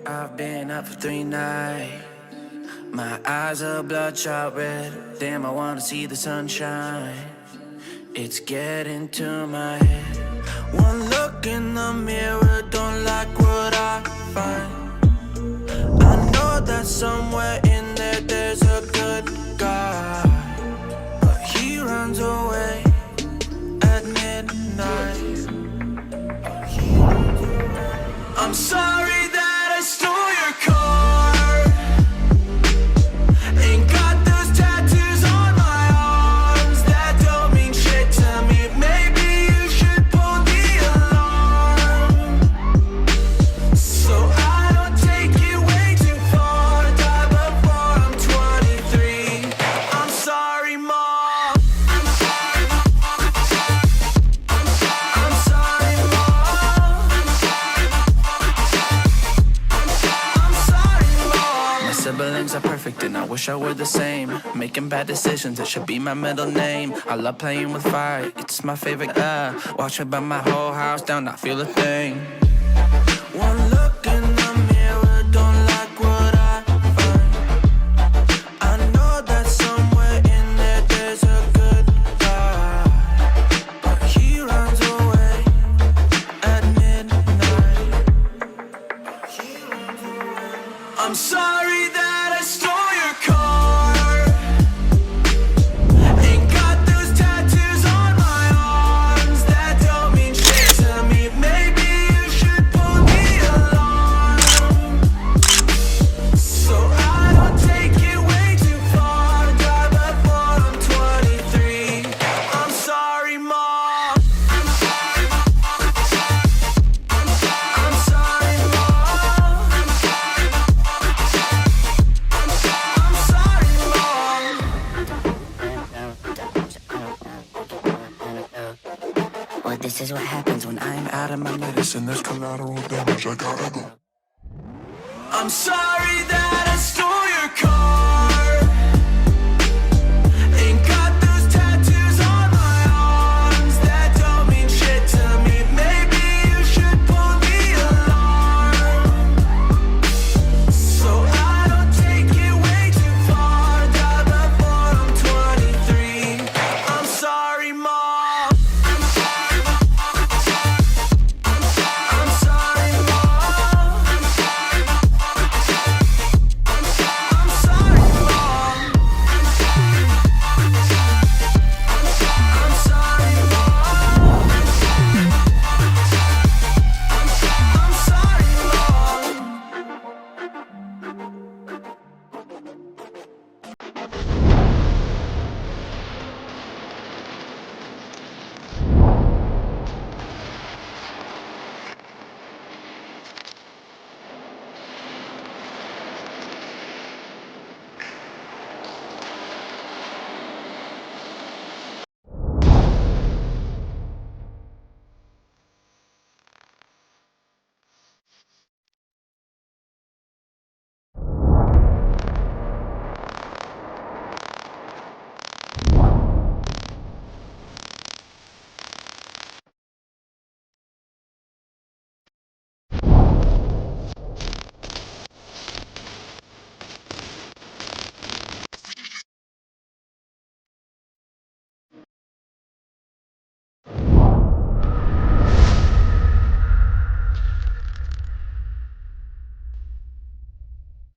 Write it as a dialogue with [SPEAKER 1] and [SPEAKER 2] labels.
[SPEAKER 1] I've been up for 3 nights. My eyes are bloodshot red. Damn, I wanna see the sunshine. It's getting to my head. One look in the mirror, don't like what I find. I know that somewhere in there there's a good guy, but he runs away at midnight. I'm sorry that I stole your car. Ain't got those tattoos on my arms that don't mean shit to me. Maybe you should pull the alarm, so I don't take it way too far. Die before I'm 23. I'm sorry, Mom. I'm sorry, Mom. I'm sorry, Mom. I'm sorry, Mom. My siblings are perfect and I wish I were the same. Making bad decisions, it should be my middle name. I love playing with fire, it's my favorite. Watch it burn my whole house down, not feel a thing. One look in the mirror, don't like what I find. I know that somewhere in there there's a good guy, but he runs away at midnight. I'm sorry that I stole your car. Ain't got those tattoos on my arms that don't mean shit to me. Maybe you should pull the alarm, so I don't take it way too far. Die before I'm 23. I'm sorry, Mom. I'm sorry, Mom. I'm sorry, Mom. I'm sorry, Mom.
[SPEAKER 2] Well, this is what happens when I'm out of my medicine.
[SPEAKER 3] There's collateral damage, I gotta go.
[SPEAKER 1] I'm sorry that I stole your car.